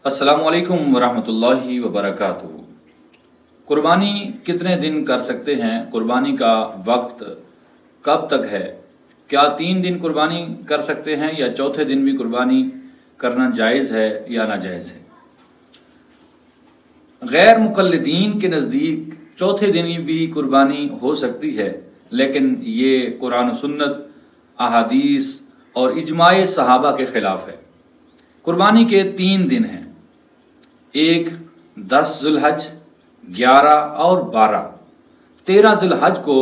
अस्सलामु अलैकुम वरहमतुल्लाहि वबरकातुहू। कुर्बानी कितने दिन कर सकते हैं? कुर्बानी का वक्त कब तक है? क्या 3 दिन कुर्बानी कर सकते हैं या चौथे दिन भी कुर्बानी करना जायज़ है या नाजायज़ है? गैर मुक़ल्लिदीन के नज़दीक चौथे दिन भी कुर्बानी हो सकती है, लेकिन ये कुरान सुन्नत, अहादीस और इजमाए सहाबा के ख़िलाफ़ है। कुर्बानी के 3 दिन हैं, 1 10 ज़ुल्हज, 11 और 12। 13 ज़ुल्हज को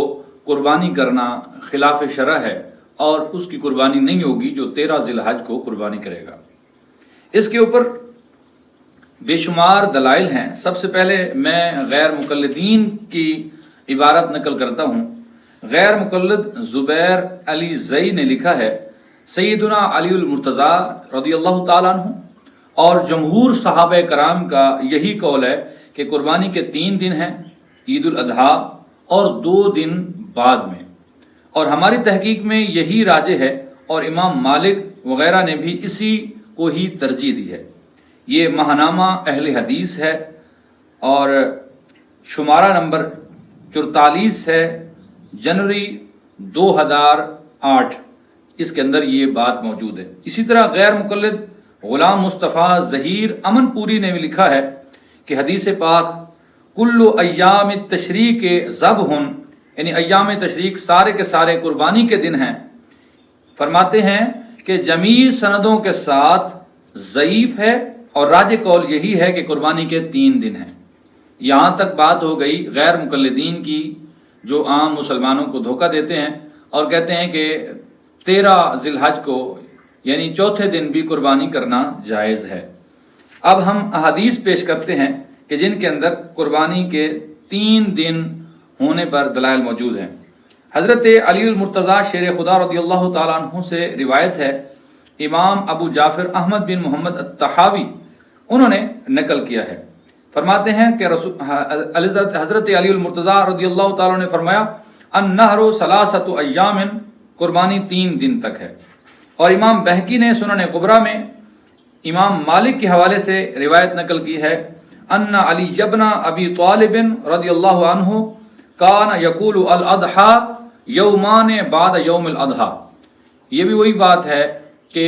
कुर्बानी करना खिलाफ शरअ है और उसकी कुर्बानी नहीं होगी जो 13 ज़ुल्हज को कुर्बानी करेगा। इसके ऊपर बेशुमार दलाइल हैं। सबसे पहले मैं गैर मुक़ल्लिदीन की इबारत नकल करता हूँ। गैर मुक़ल्लिद ज़ुबैर अली ज़ई ने लिखा है, सैयदुना अलीउल मुर्तज़ा रज़ियल्लाहु ताला अन्हु और जमहूर सहाबा कराम का यही कौल है कि कुर्बानी के 3 दिन हैं, ईद उल अज़हा और 2 दिन बाद में, और हमारी तहकीक में यही राजे है और इमाम मालिक वगैरह ने भी इसी को ही तरजीह दी है। ये महानामा अहले हदीस है और शुमारा नंबर 44 है, जनवरी 2008। इसके अंदर ये बात मौजूद है। इसी तरह गैर मुक़ल्लिद गुलाम मुस्तफ़ा ज़हीर अमनपुरी ने भी लिखा है कि हदीस पाक कुल्लु अय्याम तशरीक ज़ब्हुन, यानी अय्याम तशरीक सारे के सारे कुर्बानी के दिन हैं। फरमाते हैं कि जमी सनदों के साथ ज़ईफ़ है और राज कौल यही है कि कुर्बानी के 3 दिन हैं। यहाँ तक बात हो गई गैर मुक़ल्लिदीन की, जो आम मुसलमानों को धोखा देते हैं और कहते हैं कि 13 ज़िलहज को यानी चौथे दिन भी कुर्बानी करना जायज़ है। अब हम अहादीस पेश करते हैं कि जिनके अंदर कुर्बानी के 3 दिन होने पर दलाइल मौजूद हैं। हज़रत अलीउल मुर्तज़ा शेर खुदा रज़ियल्लाहु ताला अन्हु से रिवायत है, इमाम अबू जाफ़िर अहमद बिन मोहम्मद अत्तहावी उन्होंने नकल किया है। फरमाते हैं कि हज़रत अलीउल मुर्तज़ा रज़ियल्लाहु ताला ने फरमाया, अन्नहरु सलासतु अय्यामिन, कुर्बानी 3 दिन तक है। और इमाम बहकी ने सुनन कुबरा में इमाम मालिक के हवाले से रिवायत नकल की है, अन्ना अली इब्न अबी तालिबिन रज़ियल्लाहु अन्हु कान यक़ूलु अल अज़हा यौमान बाद यौमिल अज़हा। ये भी वही बात है कि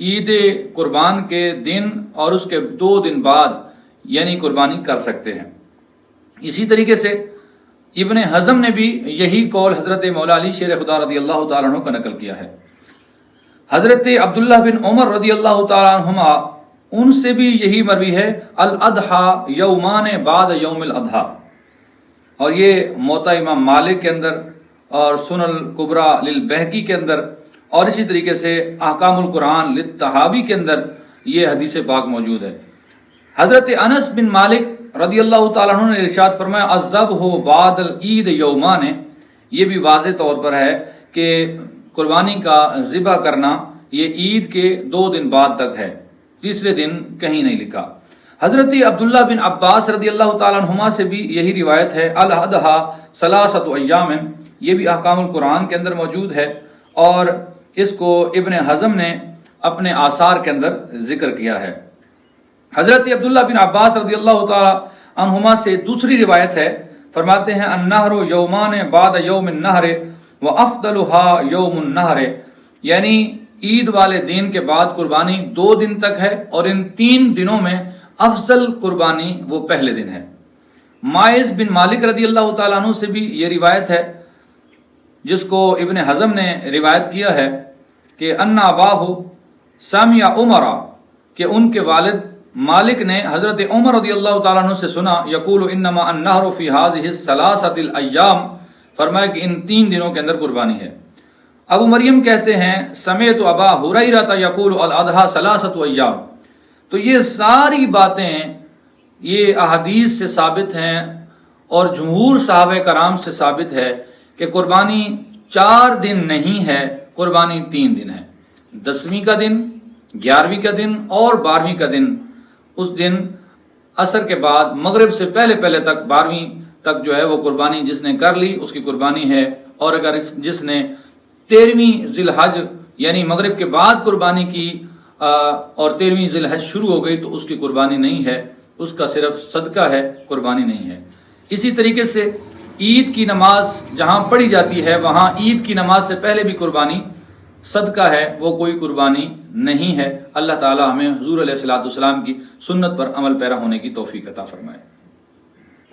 ईद कुर्बान के दिन और उसके 2 दिन बाद यानी कुर्बानी कर सकते हैं। इसी तरीके से इब्न हज़म ने भी यही कौल हज़रत मौला अली शेर खुदा रज़ियल्लाहु ताला अन्हु का नकल किया है। हज़रत अब्दुल्लाह बिन उमर रज़ियल्लाहु ताला अन्हुमा उनसे भी यही मरवी है, अल अज़हा यौमान बाद यौमिल अज़हा। और ये मोता इमाम मालिक के अंदर और सुनल कुबरा लिल बहकी के अंदर और इसी तरीके से अहकामुल कुरान लित तहावी के अंदर ये हदीस पाक मौजूद है। हज़रत अनस बिन मालिक रज़ियल्लाहु ताला अन्हु ने इरशाद फरमाया, अज़्ज़ब्हु बादल ईद यौमान। ये भी वाज़े तौर पर है कि कुर्बानी का ज़िबा करना ये ईद के 2 दिन बाद तक है, तीसरे दिन कहीं नहीं लिखा। हज़रत अब्दुल्लाह बिन अब्बास रज़ियल्लाहु ताला अन्हुमा से भी यही रिवायत है, अल अज़हा सलासतु अय्यामिन। ये भी अहकामुल कुरान के अंदर मौजूद है और इसको इब्न हज़म ने अपने आसार के अंदर जिक्र किया है। हज़रत अब्दुल्लाह बिन अब्बास रज़ियल्लाहु ताला अन्हुमा से दूसरी रिवायत है, फरमाते हैं, अन्नहरु यौमान बाद यौमिन नहर व अफ़दलुहा यौमुन नहर, यानी ईद वाले दिन के बाद कुर्बानी 2 दिन तक है और इन 3 दिनों में अफजल कुर्बानी वो पहले दिन है। माइज़ बिन मालिक रज़ियल्लाहु ताला अन्हु से भी ये रिवायत है, जिसको इब्न हज़म ने रिवायत किया है कि अन्ना अबाहु सामिया उमरा, कि उनके वालिद मालिक ने हज़रत उमर रज़ियल्लाहु ताला अन्हु से सुना, यक़ूलु इन्नमा अन्नहरु फ़ी हाज़िहि सलासतिल अय्याम, फरमाया कि इन 3 दिनों के अंदर कुर्बानी है। अबू मरियम कहते हैं, समेत अबा हुरैरा यक़ूलु अल अज़हा सलासतु अय्याम। तो ये सारी बातें ये अहादीस से साबित हैं और जमहूर साहबे कराम से साबित है कि कुर्बानी 4 दिन नहीं है, कुर्बानी 3 दिन है। 10वीं का दिन, 11वीं का दिन और 12वीं का दिन। उस दिन असर के बाद मगरिब से पहले पहले तक 12वीं तक जो है वो कुर्बानी जिसने कर ली उसकी कुर्बानी है, और अगर जिसने 13वीं ज़िलहज यानी मगरिब के बाद कुर्बानी की اور 13ویں ذی الحج شروع ہو گئی تو اس کی قربانی نہیں ہے، اس کا صرف صدقہ ہے، قربانی نہیں ہے۔ اسی طریقے سے عید کی نماز جہاں پڑھی جاتی ہے وہاں عید کی نماز سے پہلے بھی قربانی صدقہ ہے، وہ کوئی قربانی نہیں ہے۔ اللہ تعالی ہمیں حضور علیہ الصلوۃ والسلام کی سنت پر عمل پیرا ہونے کی توفیق عطا فرمائے۔